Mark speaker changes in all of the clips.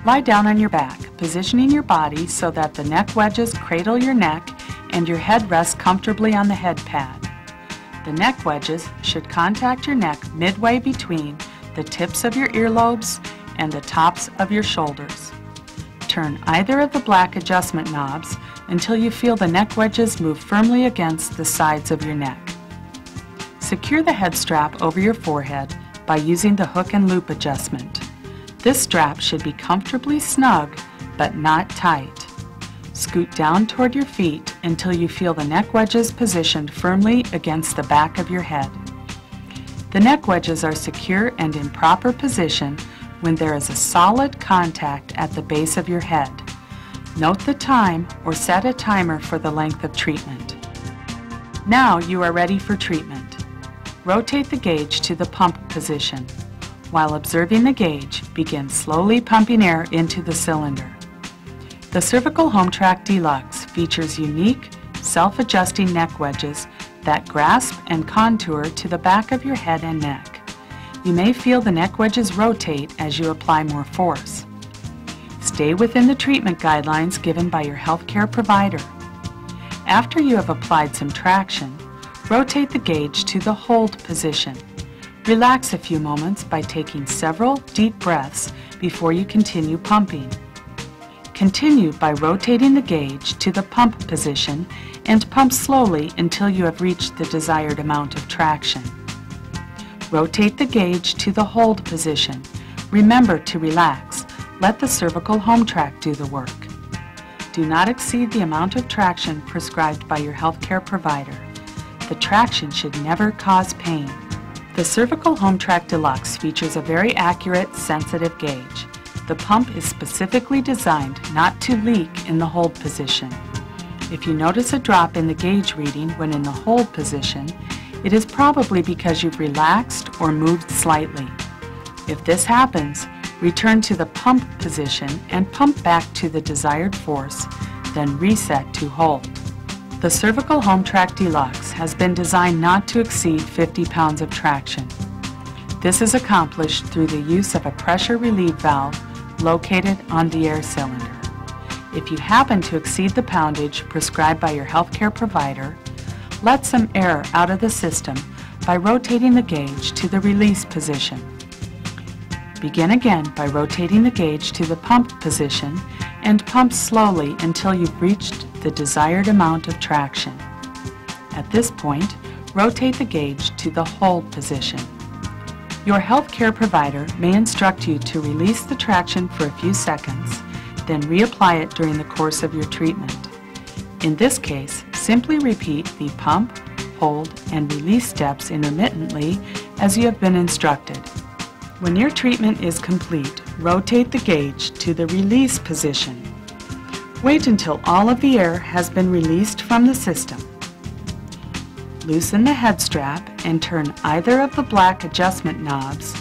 Speaker 1: Lie down on your back, positioning your body so that the neck wedges cradle your neck and your head rests comfortably on the head pad. The neck wedges should contact your neck midway between the tips of your earlobes and the tops of your shoulders. Turn either of the black adjustment knobs until you feel the neck wedges move firmly against the sides of your neck. Secure the head strap over your forehead by using the hook and loop adjustment. This strap should be comfortably snug but not tight. Scoot down toward your feet until you feel the neck wedges positioned firmly against the back of your head. The neck wedges are secure and in proper position when there is a solid contact at the base of your head. Note the time or set a timer for the length of treatment. Now you are ready for treatment. Rotate the gauge to the pump position. While observing the gauge, begin slowly pumping air into the cylinder. The Cervical Home Track Deluxe features unique, self-adjusting neck wedges that grasp and contour to the back of your head and neck. You may feel the neck wedges rotate as you apply more force. Stay within the treatment guidelines given by your healthcare provider. After you have applied some traction, rotate the gauge to the hold position. Relax a few moments by taking several deep breaths before you continue pumping. Continue by rotating the gauge to the pump position and pump slowly until you have reached the desired amount of traction. Rotate the gauge to the hold position. Remember to relax. Let the Cervical Home Track do the work. Do not exceed the amount of traction prescribed by your healthcare provider. The traction should never cause pain. The Cervical Home Track Deluxe features a very accurate, sensitive gauge. The pump is specifically designed not to leak in the hold position. If you notice a drop in the gauge reading when in the hold position, it is probably because you've relaxed or moved slightly. If this happens, return to the pump position and pump back to the desired force, then reset to hold. The Cervical Home Track Deluxe has been designed not to exceed 50 pounds of traction. This is accomplished through the use of a pressure relief valve located on the air cylinder. If you happen to exceed the poundage prescribed by your healthcare provider, let some air out of the system by rotating the gauge to the release position. Begin again by rotating the gauge to the pump position and pump slowly until you've reached the desired amount of traction. At this point, rotate the gauge to the hold position. Your healthcare provider may instruct you to release the traction for a few seconds, then reapply it during the course of your treatment. In this case, simply repeat the pump, hold, and release steps intermittently as you have been instructed. When your treatment is complete, rotate the gauge to the release position. Wait until all of the air has been released from the system. Loosen the head strap and turn either of the black adjustment knobs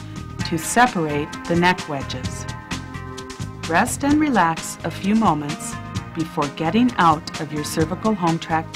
Speaker 1: to separate the neck wedges. Rest and relax a few moments before getting out of your Cervical Home Track